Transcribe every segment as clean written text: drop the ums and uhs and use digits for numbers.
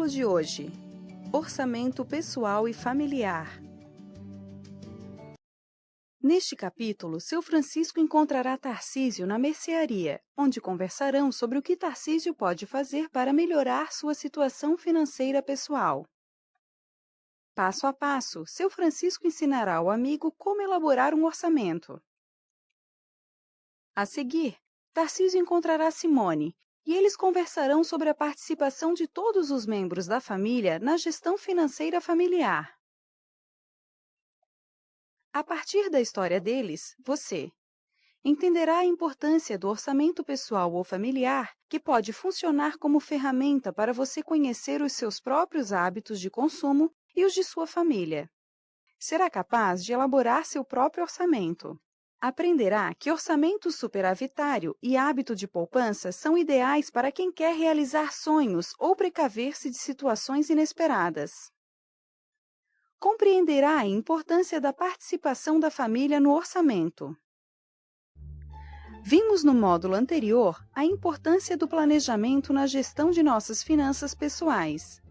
Capítulo de hoje: Orçamento pessoal e familiar. Neste capítulo, seu Francisco encontrará Tarcísio na mercearia, onde conversarão sobre o que Tarcísio pode fazer para melhorar sua situação financeira pessoal. Passo a passo, seu Francisco ensinará ao amigo como elaborar um orçamento. A seguir, Tarcísio encontrará Simone, e eles conversarão sobre a participação de todos os membros da família na gestão financeira familiar. A partir da história deles, você entenderá a importância do orçamento pessoal ou familiar, que pode funcionar como ferramenta para você conhecer os seus próprios hábitos de consumo e os de sua família. Será capaz de elaborar seu próprio orçamento. Aprenderá que orçamento superavitário e hábito de poupança são ideais para quem quer realizar sonhos ou precaver-se de situações inesperadas. Compreenderá a importância da participação da família no orçamento. Vimos no módulo anterior a importância do planejamento na gestão de nossas finanças pessoais.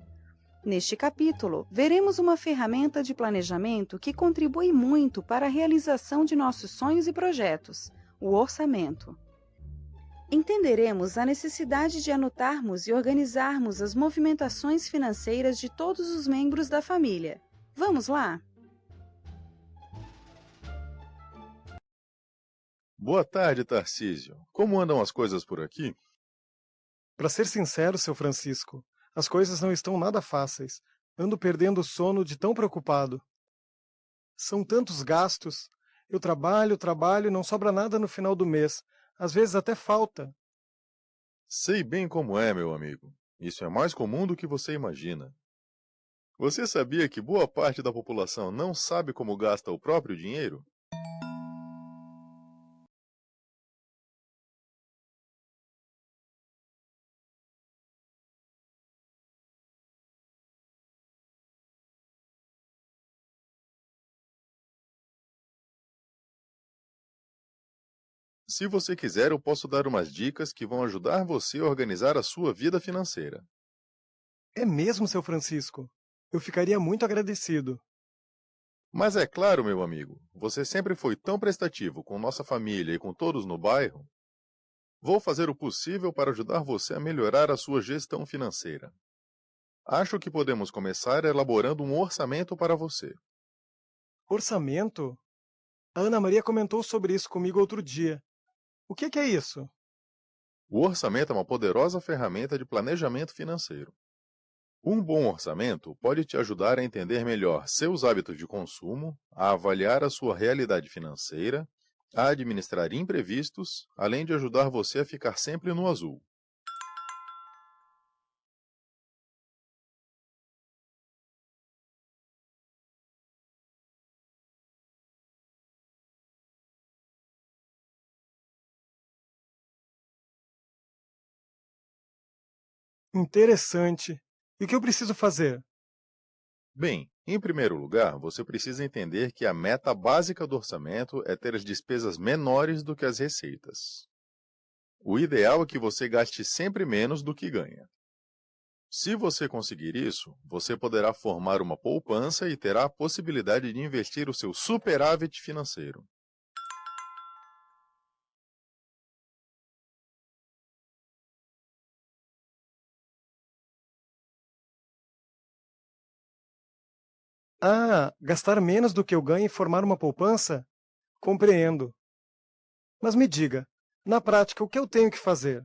Neste capítulo, veremos uma ferramenta de planejamento que contribui muito para a realização de nossos sonhos e projetos, o orçamento. Entenderemos a necessidade de anotarmos e organizarmos as movimentações financeiras de todos os membros da família. Vamos lá? Boa tarde, Tarcísio. Como andam as coisas por aqui? Para ser sincero, seu Francisco, as coisas não estão nada fáceis. Ando perdendo o sono de tão preocupado. São tantos gastos. Eu trabalho e não sobra nada no final do mês. Às vezes até falta. Sei bem como é, meu amigo. Isso é mais comum do que você imagina. Você sabia que boa parte da população não sabe como gasta o próprio dinheiro? Se você quiser, eu posso dar umas dicas que vão ajudar você a organizar a sua vida financeira. É mesmo, seu Francisco? Eu ficaria muito agradecido. Mas é claro, meu amigo, você sempre foi tão prestativo com nossa família e com todos no bairro. Vou fazer o possível para ajudar você a melhorar a sua gestão financeira. Acho que podemos começar elaborando um orçamento para você. Orçamento? A Ana Maria comentou sobre isso comigo outro dia. O que é isso? O orçamento é uma poderosa ferramenta de planejamento financeiro. Um bom orçamento pode te ajudar a entender melhor seus hábitos de consumo, a avaliar a sua realidade financeira, a administrar imprevistos, além de ajudar você a ficar sempre no azul. Interessante. E o que eu preciso fazer? Bem, em primeiro lugar, você precisa entender que a meta básica do orçamento é ter as despesas menores do que as receitas. O ideal é que você gaste sempre menos do que ganha. Se você conseguir isso, você poderá formar uma poupança e terá a possibilidade de investir o seu superávit financeiro. Ah, gastar menos do que eu ganho e formar uma poupança? Compreendo. Mas me diga, na prática, o que eu tenho que fazer?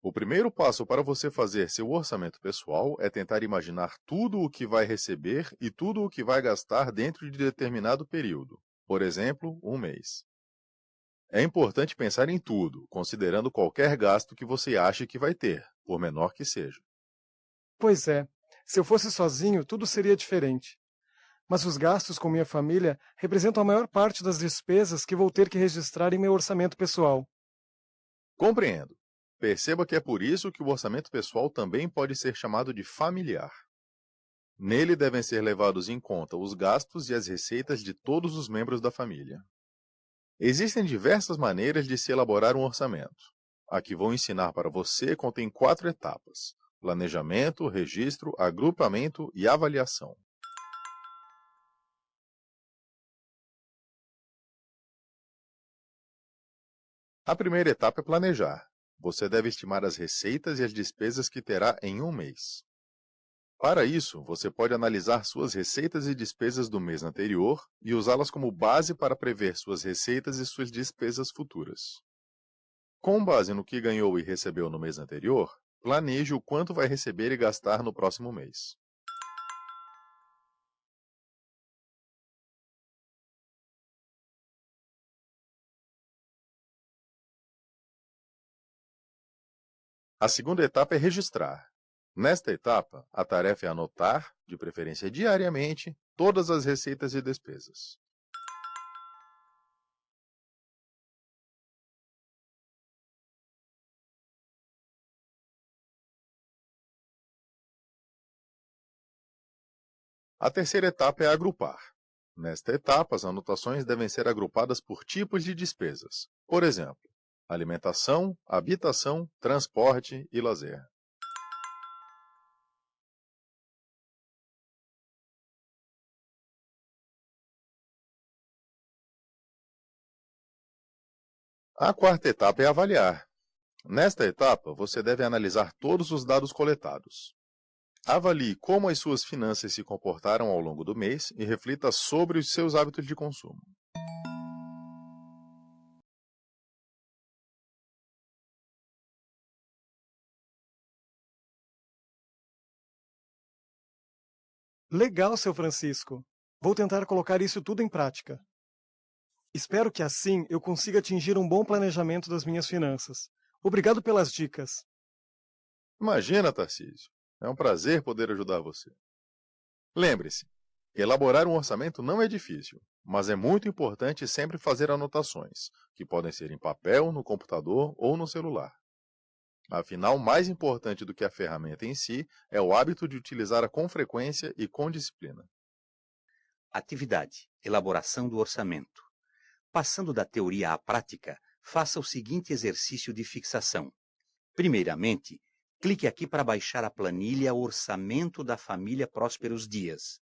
O primeiro passo para você fazer seu orçamento pessoal é tentar imaginar tudo o que vai receber e tudo o que vai gastar dentro de determinado período, por exemplo, um mês. É importante pensar em tudo, considerando qualquer gasto que você ache que vai ter, por menor que seja. Pois é, se eu fosse sozinho, tudo seria diferente. Mas os gastos com minha família representam a maior parte das despesas que vou ter que registrar em meu orçamento pessoal. Compreendo. Perceba que é por isso que o orçamento pessoal também pode ser chamado de familiar. Nele devem ser levados em conta os gastos e as receitas de todos os membros da família. Existem diversas maneiras de se elaborar um orçamento. A que vou ensinar para você contém 4 etapas. planejamento, registro, agrupamento e avaliação. A primeira etapa é planejar. Você deve estimar as receitas e as despesas que terá em um mês. Para isso, você pode analisar suas receitas e despesas do mês anterior e usá-las como base para prever suas receitas e suas despesas futuras. Com base no que ganhou e recebeu no mês anterior, planeje o quanto vai receber e gastar no próximo mês. A segunda etapa é registrar. Nesta etapa, a tarefa é anotar, de preferência diariamente, todas as receitas e despesas. A terceira etapa é agrupar. Nesta etapa, as anotações devem ser agrupadas por tipos de despesas. Por exemplo, alimentação, habitação, transporte e lazer. A quarta etapa é avaliar. Nesta etapa, você deve analisar todos os dados coletados. Avalie como as suas finanças se comportaram ao longo do mês e reflita sobre os seus hábitos de consumo. Legal, seu Francisco. Vou tentar colocar isso tudo em prática. Espero que assim eu consiga atingir um bom planejamento das minhas finanças. Obrigado pelas dicas. Imagina, Tarcísio. É um prazer poder ajudar você. Lembre-se, elaborar um orçamento não é difícil, mas é muito importante sempre fazer anotações, que podem ser em papel, no computador ou no celular. Afinal, mais importante do que a ferramenta em si é o hábito de utilizá-la com frequência e com disciplina. Atividade: elaboração do orçamento. Passando da teoria à prática, faça o seguinte exercício de fixação. Primeiramente, clique aqui para baixar a planilha Orçamento da Família Prósperos Dias.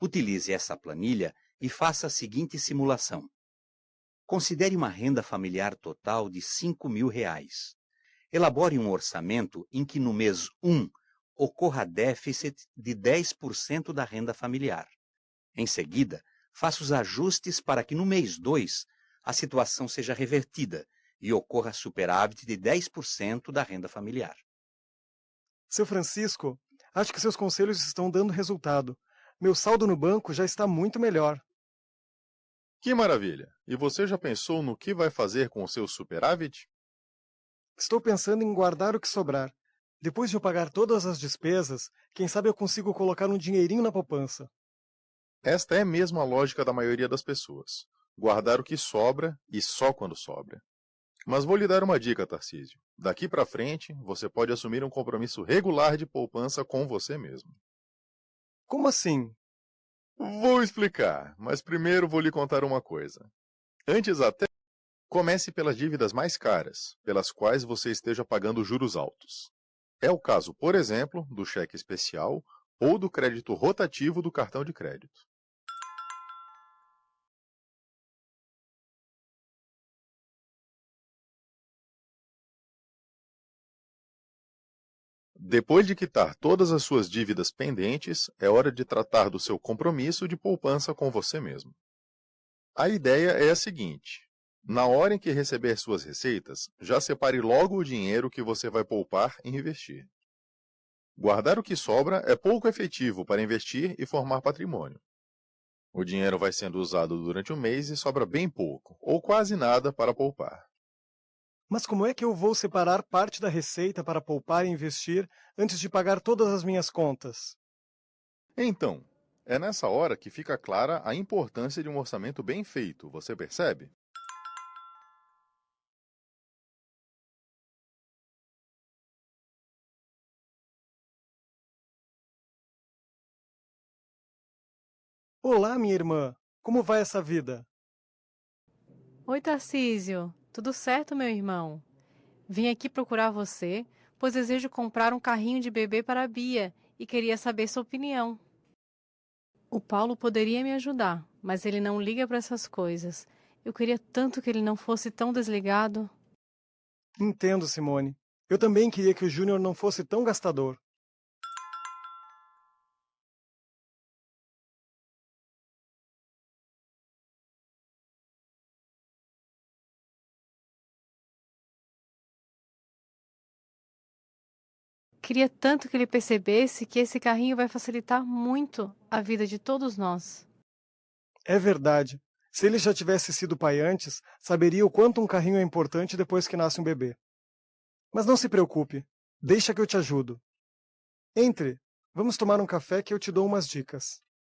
Utilize essa planilha e faça a seguinte simulação. Considere uma renda familiar total de R$ 5.000. Elabore um orçamento em que no mês 1 ocorra déficit de 10% da renda familiar. Em seguida, faça os ajustes para que no mês 2 a situação seja revertida e ocorra superávit de 10% da renda familiar. Seu Francisco, acho que seus conselhos estão dando resultado. Meu saldo no banco já está muito melhor. Que maravilha! E você já pensou no que vai fazer com o seu superávit? Estou pensando em guardar o que sobrar. Depois de eu pagar todas as despesas, quem sabe eu consigo colocar um dinheirinho na poupança. Esta é mesmo a lógica da maioria das pessoas. Guardar o que sobra e só quando sobra. Mas vou lhe dar uma dica, Tarcísio. Daqui para frente, você pode assumir um compromisso regular de poupança com você mesmo. Como assim? Vou explicar, mas primeiro vou lhe contar uma coisa. Antes até, comece pelas dívidas mais caras, pelas quais você esteja pagando juros altos. É o caso, por exemplo, do cheque especial ou do crédito rotativo do cartão de crédito. Depois de quitar todas as suas dívidas pendentes, é hora de tratar do seu compromisso de poupança com você mesmo. A ideia é a seguinte: na hora em que receber suas receitas, já separe logo o dinheiro que você vai poupar e investir. Guardar o que sobra é pouco efetivo para investir e formar patrimônio. O dinheiro vai sendo usado durante o mês e sobra bem pouco, ou quase nada, para poupar. Mas como é que eu vou separar parte da receita para poupar e investir antes de pagar todas as minhas contas? Então, é nessa hora que fica clara a importância de um orçamento bem feito, você percebe? Olá, minha irmã. Como vai essa vida? Oi, Tarcísio. Tudo certo, meu irmão? Vim aqui procurar você, pois pois desejo comprar um carrinho de bebê para a Bia e queria saber sua opinião. O Paulo poderia me ajudar, mas ele não liga para essas coisas. Eu queria tanto que ele não fosse tão desligado. Entendo, Simone. Eu também queria que o Júnior não fosse tão gastador. Queria tanto que ele percebesse que esse carrinho vai facilitar muito a vida de todos nós. É verdade. Se ele já tivesse sido pai antes, saberia o quanto um carrinho é importante depois que nasce um bebê. Mas não se preocupe. Deixa que eu te ajudo. Entre. Vamos tomar um café que eu te dou umas dicas.